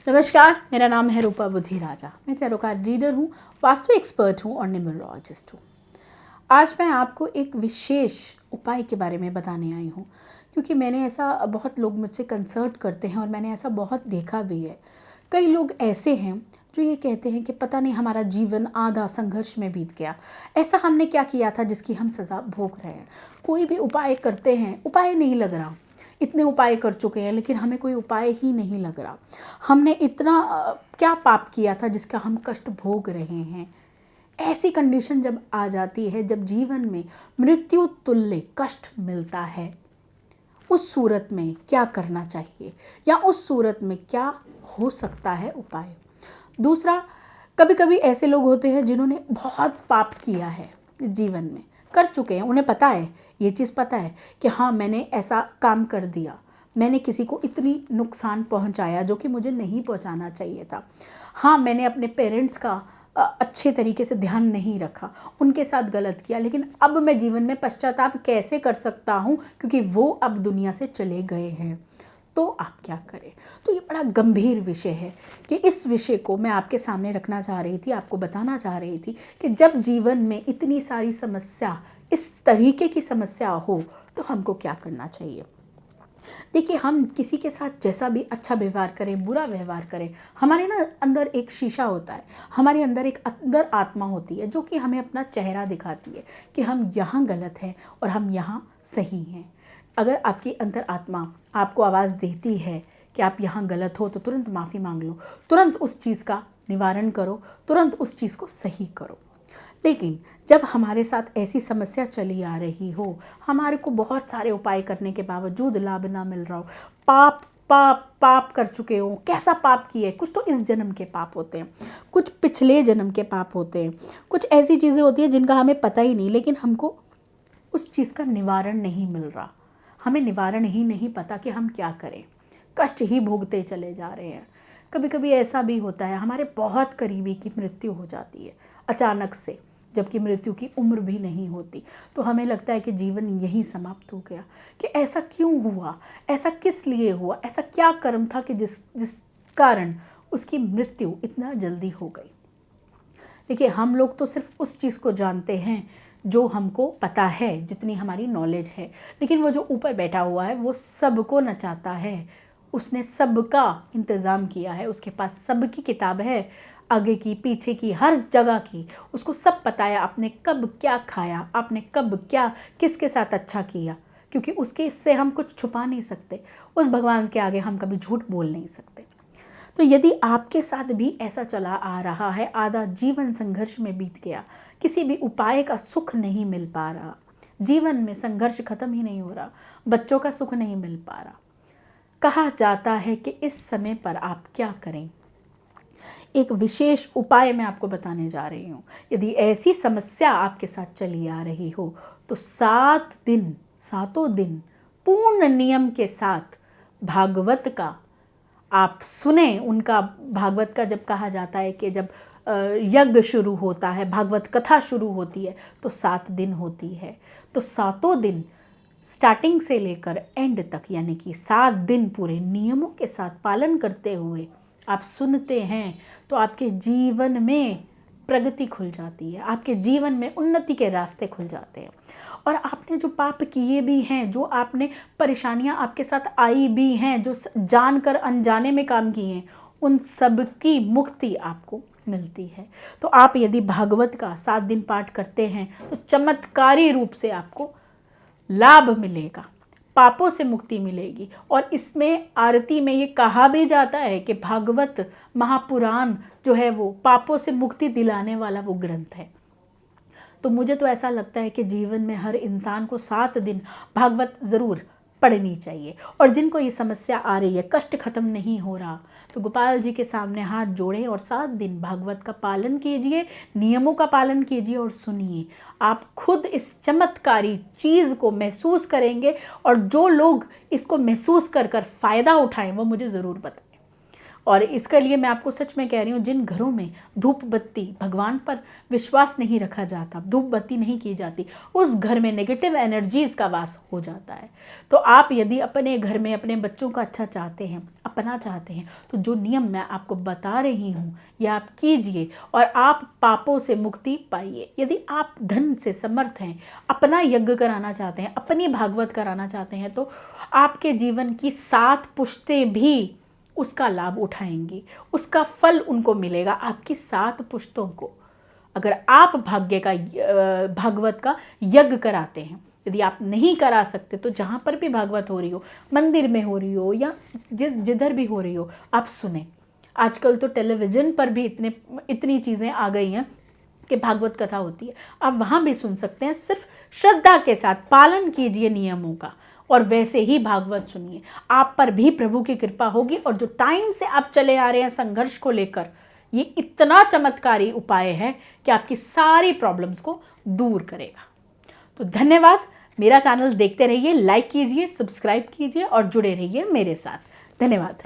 नमस्कार, मेरा नाम है रूपा बुद्धि राजा। मैं टैरो कार्ड रीडर हूँ, वास्तु एक्सपर्ट हूँ और न्यूमरोलॉजिस्ट हूँ। आज मैं आपको एक विशेष उपाय के बारे में बताने आई हूँ, क्योंकि मैंने ऐसा बहुत लोग मुझसे कंसल्ट करते हैं और मैंने ऐसा बहुत देखा भी है। कई लोग ऐसे हैं जो ये कहते हैं कि पता नहीं हमारा जीवन आधा संघर्ष में बीत गया, ऐसा हमने क्या किया था जिसकी हम सज़ा भोग रहे हैं। कोई भी उपाय करते हैं, उपाय नहीं लग रहा। इतने उपाय कर चुके हैं लेकिन हमें कोई उपाय ही नहीं लग रहा। हमने इतना क्या पाप किया था जिसका हम कष्ट भोग रहे हैं। ऐसी कंडीशन जब आ जाती है, जब जीवन में मृत्यु तुल्य कष्ट मिलता है, उस सूरत में क्या करना चाहिए या उस सूरत में क्या हो सकता है उपाय। दूसरा, कभी कभी ऐसे लोग होते हैं जिन्होंने बहुत पाप किया है, जीवन में कर चुके हैं, उन्हें पता है, ये चीज़ पता है कि हाँ मैंने ऐसा काम कर दिया, मैंने किसी को इतनी नुकसान पहुंचाया जो कि मुझे नहीं पहुंचाना चाहिए था। हाँ, मैंने अपने पेरेंट्स का अच्छे तरीके से ध्यान नहीं रखा, उनके साथ गलत किया, लेकिन अब मैं जीवन में पश्चाताप कैसे कर सकता हूँ क्योंकि वो अब दुनिया से चले गए हैं। तो आप क्या करें। तो ये बड़ा गंभीर विषय है कि इस विषय को मैं आपके सामने रखना चाह रही थी, आपको बताना चाह रही थी कि जब जीवन में इतनी सारी समस्या, इस तरीके की समस्या हो, तो हमको क्या करना चाहिए। देखिए, हम किसी के साथ जैसा भी अच्छा व्यवहार करें, बुरा व्यवहार करें, हमारे ना अंदर एक शीशा होता है, हमारे अंदर एक अंदर आत्मा होती है जो कि हमें अपना चेहरा दिखाती है कि हम यहाँ गलत हैं और हम यहाँ सही हैं। अगर आपकी अंतर आत्मा आपको आवाज़ देती है कि आप यहाँ गलत हो, तो तुरंत माफ़ी मांग लो, तुरंत उस चीज़ का निवारण करो, तुरंत उस चीज़ को सही करो। लेकिन जब हमारे साथ ऐसी समस्या चली आ रही हो, हमारे को बहुत सारे उपाय करने के बावजूद लाभ ना मिल रहा हो, पाप पाप पाप कर चुके हो, कैसा पाप किए, कुछ तो इस जन्म के पाप होते हैं, कुछ पिछले जन्म के पाप होते हैं, कुछ ऐसी चीज़ें होती हैं जिनका हमें पता ही नहीं, लेकिन हमको उस चीज़ का निवारण नहीं मिल रहा। हमें निवारण ही नहीं पता कि हम क्या करें, कष्ट ही भोगते चले जा रहे हैं। कभी कभी ऐसा भी होता है, हमारे बहुत करीबी की मृत्यु हो जाती है अचानक से, जबकि मृत्यु की उम्र भी नहीं होती, तो हमें लगता है कि जीवन यहीं समाप्त हो गया। कि ऐसा क्यों हुआ, ऐसा किस लिए हुआ, ऐसा क्या कर्म था कि जिस कारण उसकी मृत्यु इतना जल्दी हो गई। देखिए, हम लोग तो सिर्फ उस चीज़ को जानते हैं जो हमको पता है, जितनी हमारी नॉलेज है, लेकिन वो जो ऊपर बैठा हुआ है वो सबको नचाता है, उसने सबका इंतज़ाम किया है, उसके पास सबकी किताब है, आगे की पीछे की हर जगह की, उसको सब पता है आपने कब क्या खाया, आपने कब क्या किसके साथ अच्छा किया, क्योंकि उसके इससे हम कुछ छुपा नहीं सकते, उस भगवान के आगे हम कभी झूठ बोल नहीं सकते। तो यदि आपके साथ भी ऐसा चला आ रहा है, आधा जीवन संघर्ष में बीत गया, किसी भी उपाय का सुख नहीं मिल पा रहा, जीवन में संघर्ष खत्म ही नहीं हो रहा, बच्चों का सुख नहीं मिल पा रहा, कहा जाता है कि इस समय पर आप क्या करें। एक विशेष उपाय मैं आपको बताने जा रही हूँ। यदि ऐसी समस्या आपके साथ चली आ रही हो तो 7 दिन पूर्ण नियम के साथ भागवत का आप सुने। उनका भागवत का जब कहा जाता है कि जब यज्ञ शुरू होता है, भागवत कथा शुरू होती है तो 7 दिन होती है, तो 7 दिन स्टार्टिंग से लेकर एंड तक, यानी कि 7 दिन पूरे नियमों के साथ पालन करते हुए आप सुनते हैं तो आपके जीवन में प्रगति खुल जाती है, आपके जीवन में उन्नति के रास्ते खुल जाते हैं। और आपने जो पाप किए भी हैं, जो आपने परेशानियां आपके साथ आई भी हैं, जो जानकर अनजाने में काम किए हैं, उन सब की मुक्ति आपको मिलती है। तो आप यदि भागवत का 7 दिन पाठ करते हैं तो चमत्कारी रूप से आपको लाभ मिलेगा, पापों से मुक्ति मिलेगी। और इसमें आरती में ये कहा भी जाता है कि भागवत महापुराण जो है वो पापों से मुक्ति दिलाने वाला वो ग्रंथ है। तो मुझे तो ऐसा लगता है कि जीवन में हर इंसान को 7 दिन भागवत ज़रूर पढ़नी चाहिए। और जिनको ये समस्या आ रही है, कष्ट खत्म नहीं हो रहा, तो गोपाल जी के सामने हाथ जोड़ें और 7 दिन भागवत का पालन कीजिए, नियमों का पालन कीजिए और सुनिए। आप खुद इस चमत्कारी चीज़ को महसूस करेंगे और जो लोग इसको महसूस कर फ़ायदा उठाएं वो मुझे ज़रूर बताएं। और इसके लिए मैं आपको सच में कह रही हूँ, जिन घरों में धूप बत्ती, भगवान पर विश्वास नहीं रखा जाता, धूप बत्ती नहीं की जाती, उस घर में नेगेटिव एनर्जीज़ का वास हो जाता है। तो आप यदि अपने घर में अपने बच्चों का अच्छा चाहते हैं, अपना चाहते हैं, तो जो नियम मैं आपको बता रही हूँ यह आप कीजिए और आप पापों से मुक्ति पाइए। यदि आप धन से समर्थ हैं, अपना यज्ञ कराना चाहते हैं, अपनी भागवत कराना चाहते हैं, तो आपके जीवन की 7 पुश्तें भी उसका लाभ उठाएंगी, उसका फल उनको मिलेगा, आपकी 7 पुश्तों को। अगर आप भागवत का यज्ञ कराते हैं, यदि आप नहीं करा सकते तो जहाँ पर भी भागवत हो रही हो, मंदिर में हो रही हो या जिधर भी हो रही हो, आप सुने। आजकल तो टेलीविज़न पर भी इतनी चीज़ें आ गई हैं कि भागवत कथा होती है, आप वहाँ भी सुन सकते हैं। सिर्फ श्रद्धा के साथ पालन कीजिए नियमों का और वैसे ही भागवत सुनिए, आप पर भी प्रभु की कृपा होगी। और जो टाइम से आप चले आ रहे हैं संघर्ष को लेकर, ये इतना चमत्कारी उपाय है कि आपकी सारी प्रॉब्लम्स को दूर करेगा। तो धन्यवाद। मेरा चैनल देखते रहिए, लाइक कीजिए, सब्सक्राइब कीजिए और जुड़े रहिए मेरे साथ। धन्यवाद।